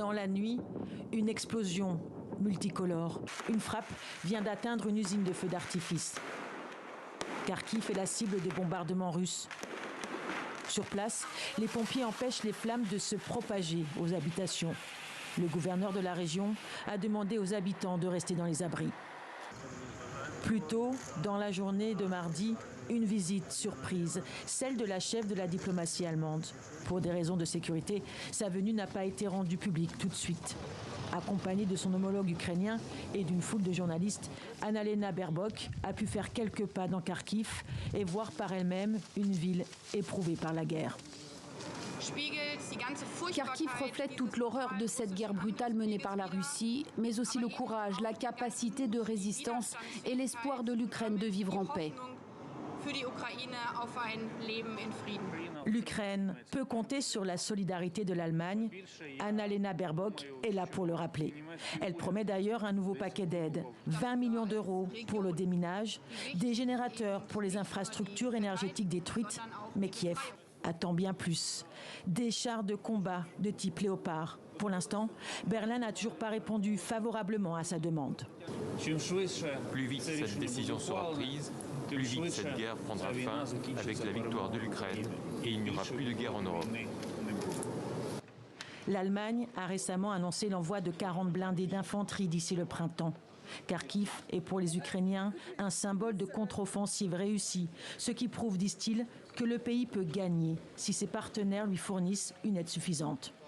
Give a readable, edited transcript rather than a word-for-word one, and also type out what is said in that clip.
Dans la nuit, une explosion multicolore. Une frappe vient d'atteindre une usine de feux d'artifice. Kharkiv est la cible des bombardements russes. Sur place, les pompiers empêchent les flammes de se propager aux habitations. Le gouverneur de la région a demandé aux habitants de rester dans les abris. Plus tôt, dans la journée de mardi, une visite surprise, celle de la chef de la diplomatie allemande. Pour des raisons de sécurité, sa venue n'a pas été rendue publique tout de suite. Accompagnée de son homologue ukrainien et d'une foule de journalistes, Annalena Baerbock a pu faire quelques pas dans Kharkiv et voir par elle-même une ville éprouvée par la guerre. Kharkiv reflète toute l'horreur de cette guerre brutale menée par la Russie, mais aussi le courage, la capacité de résistance et l'espoir de l'Ukraine de vivre en paix. L'Ukraine peut compter sur la solidarité de l'Allemagne. Annalena Baerbock est là pour le rappeler. Elle promet d'ailleurs un nouveau paquet d'aide, 20 millions d'euros pour le déminage, des générateurs pour les infrastructures énergétiques détruites, mais Kiev attend bien plus. Des chars de combat de type Léopard. Pour l'instant, Berlin n'a toujours pas répondu favorablement à sa demande. Plus vite cette décision sera prise, plus vite cette guerre prendra fin avec la victoire de l'Ukraine et il n'y aura plus de guerre en Europe. L'Allemagne a récemment annoncé l'envoi de 40 blindés d'infanterie d'ici le printemps. Kharkiv est pour les Ukrainiens un symbole de contre-offensive réussie, ce qui prouve, disent-ils, que le pays peut gagner si ses partenaires lui fournissent une aide suffisante.